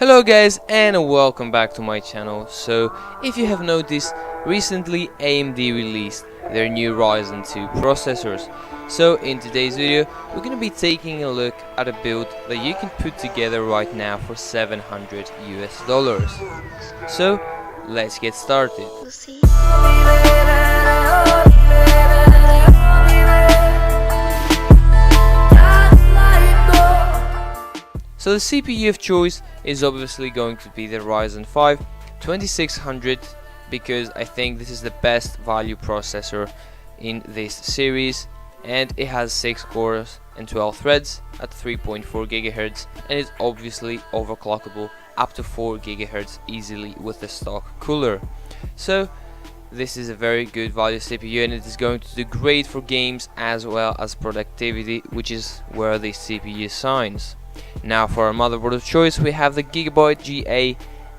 Hello guys and welcome back to my channel. So if you have noticed, recently AMD released their new Ryzen 2 processors. So in today's video we're going to be taking a look at a build that you can put together right now for $700 US. So let's get started. So the CPU of choice is obviously going to be the Ryzen 5 2600 because I think this is the best value processor in this series, and it has 6 cores and 12 threads at 3.4 GHz and is obviously overclockable up to 4 GHz easily with the stock cooler. So this is a very good value CPU and it is going to do great for games as well as productivity, which is where the CPU shines. Now for our motherboard of choice we have the Gigabyte GA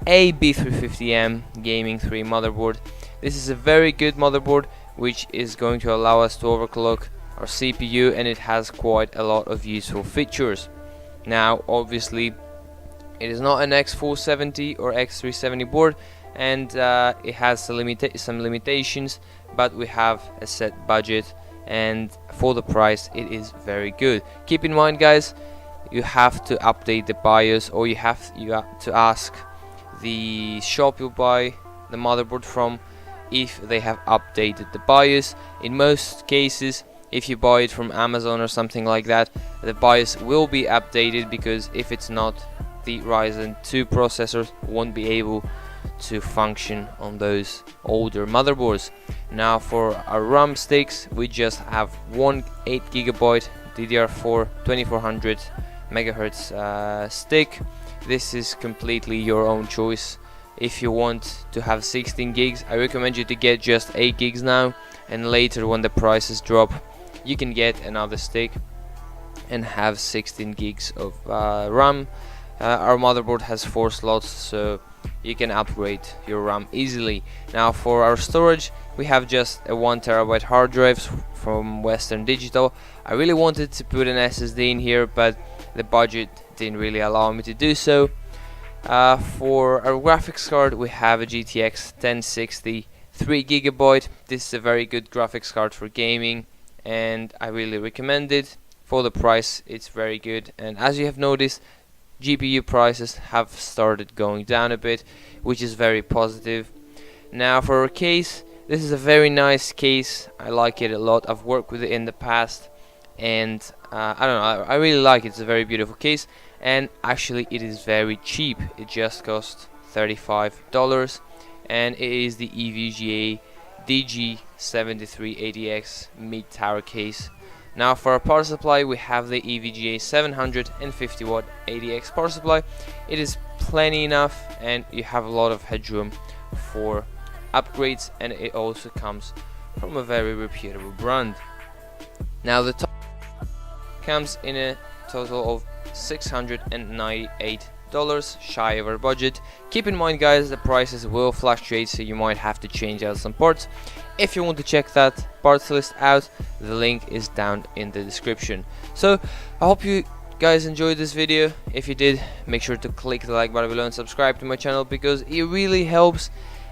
AB350M Gaming 3 motherboard. This is a very good motherboard which is going to allow us to overclock our CPU, and it has quite a lot of useful features. Now obviously it is not an X470 or X370 board, and it has some limitations, but we have a set budget, and for the price it is very good. Keep in mind guys, you have to update the BIOS, or you have to ask the shop you buy the motherboard from if they have updated the BIOS. In most cases, if you buy it from Amazon or something like that, the BIOS will be updated, because if it's not, the Ryzen 2 processors won't be able to function on those older motherboards. Now for our RAM sticks, we just have one 8GB DDR4 2400 MHz stick. This is completely your own choice. If you want to have 16 gigs, I recommend you to get just 8 gigs now, and later when the prices drop you can get another stick and have 16 gigs of RAM. Our motherboard has 4 slots, so you can upgrade your RAM easily. Now for our storage, we have just a 1TB hard drive from Western Digital. I really wanted to put an SSD in here, but the budget didn't really allow me to do so. For our graphics card, we have a GTX 1060 3GB. This is a very good graphics card for gaming, and I really recommend it. For the price, it's very good, and as you have noticed, GPU prices have started going down a bit, which is very positive. Now for our case, this is a very nice case. I like it a lot. I've worked with it in the past, and I don't know, I really like it. It's a very beautiful case, and actually it is very cheap. It just cost $35, and it is the EVGA DG7380X mid-tower case. Now for our power supply, we have the EVGA 750W ADX power supply. It is plenty enough, and you have a lot of headroom for upgrades, and it also comes from a very reputable brand. Now the top comes in a total of $698, shy of our budget. Keep in mind guys, the prices will fluctuate, so you might have to change out some parts. If you want to check that parts list out, the link is down in the description. So I hope you guys enjoyed this video. If you did, make sure to click the like button below and subscribe to my channel, because it really helps.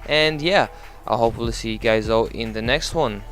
And yeah, I'll hopefully see you guys all in the next one.